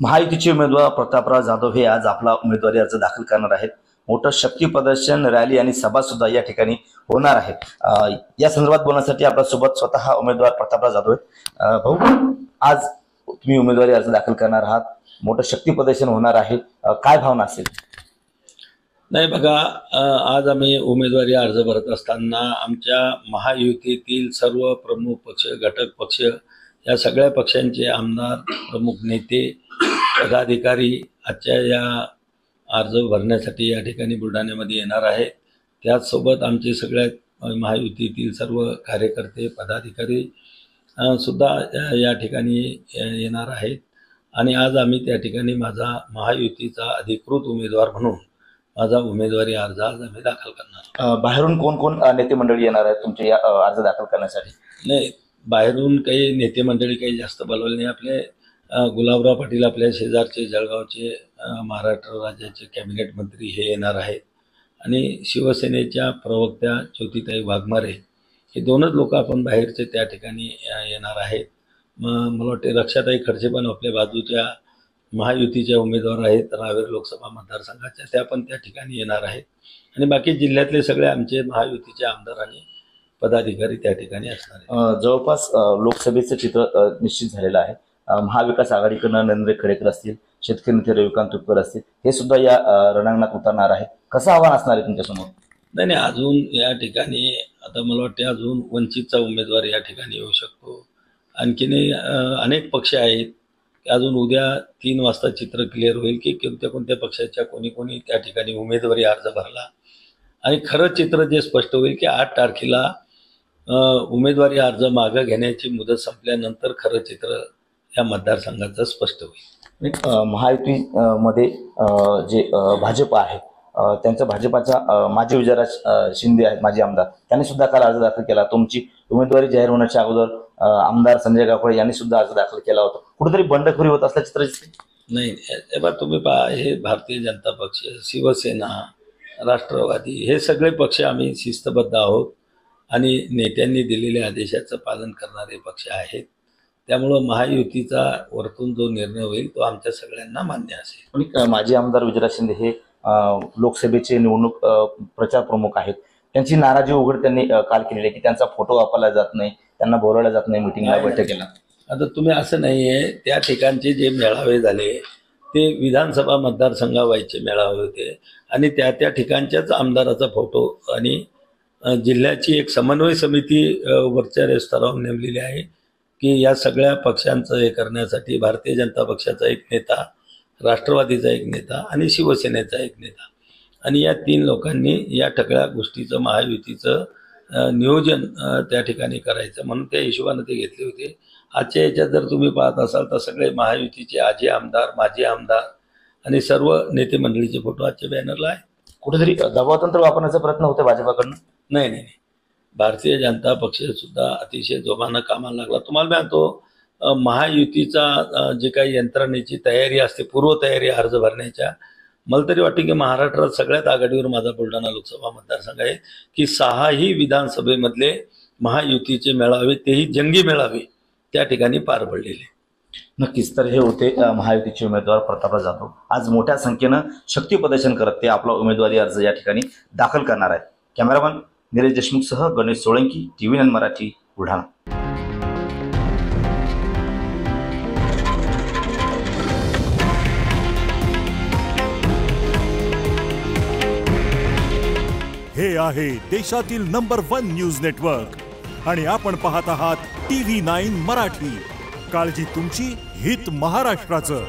महायुतीचे उमेदवार प्रतापराव जाधव हे आज आपला उमेदवारी अर्ज दाखल करणार आहेत। मोठं शक्ती प्रदर्शन, रॅली आणि सभा सुद्धा या ठिकाणी होणार आहेत। या संदर्भात बोलण्यासाठी आपल्यासोबत स्वतः उमेदवार प्रतापराव जाधव आहेत। भाऊ, आज तुम्ही उमेदवारी अर्ज दाखल करणार आहात, मोठं शक्ती प्रदर्शन होणार आहे, काय भावना असेल? नाही बघा, आज आम्ही उमेदवारी अर्ज भरत असताना आमच्या महायुतीतील सर्व प्रमुख पक्ष, घटक पक्ष, या सगळ्या पक्षांचे आमदार, प्रमुख नेते, पदाधिकारी आजच्या या अर्ज भरण्यासाठी या ठिकाणी बुलढाण्यामध्ये येणार आहेत। त्याचसोबत आमचे सगळ्यात महायुतीतील सर्व कार्यकर्ते, पदाधिकारी सुद्धा या ठिकाणी येणार आहेत। आणि आज आम्ही त्या ठिकाणी माझा महायुतीचा अधिकृत उमेदवार म्हणून माझा उमेदवारी अर्ज आज आम्ही दाखल करणार। बाहेरून कोण कोण नेते मंडळी येणार आहेत तुमचे या अर्ज दाखल करण्यासाठी? नाही, बाहेरून काही नेते मंडळी काही जास्त बोलवले नाही। आपले गुलाबराव पाटील, आपल्या शेजारचे जळगावचे महाराष्ट्र राज्याचे कॅबिनेट मंत्री हे येणार आहेत आणि शिवसेनेच्या प्रवक्त्या ज्योतिताई वाघमारे हे दोनच लोक आपण बाहेरचे त्या ठिकाणी येणार आहेत। मला वाटते रक्षाताई खडसे पण आपल्या बाजूच्या महायुतीच्या उमेदवार आहेत, रावेर लोकसभा मतदारसंघाच्या, त्या पण त्या ठिकाणी येणार आहेत। आणि बाकी जिल्ह्यातले सगळे आमचे महायुतीचे आमदार आणि पदाधिकारी त्या ठिकाणी असणार आहेत। जवळपास लोकसभेचं चित्र निश्चित झालेलं आहे। महाविकास आघाडीकडून नरेंद्र खडेकर असतील, शेतकरी नेते रविकांत तुपकर असतील, हे सुद्धा या रणांगणात उतरणार आहे। कसं आव्हान असणार आहे तुमच्यासमोर? नाही, अजून या ठिकाणी आता मला वाटते अजून वंचितचा उमेदवार या ठिकाणी येऊ शकतो। आणखीन अनेक पक्ष आहेत। अजून उद्या 3 वाजता चित्र क्लिअर होईल की कोणत्या पक्षाच्या कोणी त्या ठिकाणी उमेदवारी अर्ज भरला आणि खरं चित्र जे स्पष्ट होईल की 8 तारखेला उमेदवारी अर्ज मागे घेण्याची मुदत संपल्यानंतर खरं चित्र या मतदारसंघाचं स्पष्ट होईल। महायुतीमध्ये जे भाजप आहे, त्यांच्या भाजपाचा माजी विजयराज शिंदे आहेत, माजी आमदार, त्यांनी सुद्धा काल अर्ज दाखल केला। तुमची उमेदवारी जाहीर होण्याच्या अगोदर आमदार संजय गावडे यांनी सुद्धा अर्ज दाखल केला होता। कुठेतरी बंडखोरी होत असल्याचं चित्र दिसते? नाही, एबा तुम्ही पहा, हे भारतीय जनता पक्ष, शिवसेना, राष्ट्रवादी हे सगळे पक्ष आम्ही शिस्तबद्ध आहोत आणि नेत्यांनी दिलेल्या आदेशाचं पालन करणारे पक्ष आहेत। त्यामुळं महायुतीचा वरतून जो निर्णय होईल तो आमच्या सगळ्यांना मान्य असेल। आणि माजी आमदार विजयराज शिंदे हे लोकसभेचे निवडणूक प्रचार प्रमुख आहेत। त्यांची नाराजी उघड त्यांनी काल केलेली आहे की त्यांचा फोटो वापरला जात नाही, त्यांना बोलवलं जात नाही मीटिंगला, बैठकीला। आता तुम्ही असं नाही आहे, त्या ठिकाणचे जे मेळावे झाले ते विधानसभा मतदारसंघावाईचे मेळावे होते आणि त्या ठिकाणच्याच आमदाराचा फोटो आणि जिल्ह्याची एक समन्वय समिती वरच्या स्तरावर नेमलेली आहे की या सगळ्या पक्षांचं हे करण्यासाठी भारतीय जनता पक्षाचा एक नेता, राष्ट्रवादीचा एक नेता आणि शिवसेनेचा एक नेता, आणि या 3 लोकांनी या सगळ्या गोष्टीचं महायुतीचं नियोजन त्या ठिकाणी करायचं म्हणून त्या हिशोबाने ते घेतले होते। आजच्या याच्यात जर तुम्ही पाहत असाल तर सगळे महायुतीचे आजी आमदार, माजी आमदार आणि सर्व नेते मंडळीचे फोटो आजच्या बॅनरला आहे। कुठेतरी दबावतंत्र वापरण्याचा प्रयत्न होतो भाजपाकडून? नाही, भारतीय जनता पक्ष सुद्धा अतिशय जोमानं कामाला लागला। तुम्हाला सांगतो, महायुतीचा जे काही यंत्रणेची तयारी असते, पूर्वतयारी अर्ज भरण्याच्या, मला तरी वाटतं की महाराष्ट्रात सगळ्यात आघाडीवर माझा बुलढाणा लोकसभा मतदारसंघ आहे की 6ही विधानसभेमधले महायुतीचे मेळावे, तेही जंगी मेळावे त्या ठिकाणी पार पडलेले। नक्कीच। तर हे होते महायुतीचे उमेदवार प्रतापराव जाधव। आज मोठ्या संख्येनं शक्ती प्रदर्शन करत ते आपला उमेदवारी अर्ज या ठिकाणी दाखल करणार आहेत। कॅमेरामन निलेश देशमुखसह गणेश सोळंकी, TV9 मराठी, बुलढाणा। हे आहे देशातील नंबर 1 न्यूज नेटवर्क आणि आपण पाहत आहात TV9 मराठी। काळजी तुमची, हित महाराष्ट्राचं।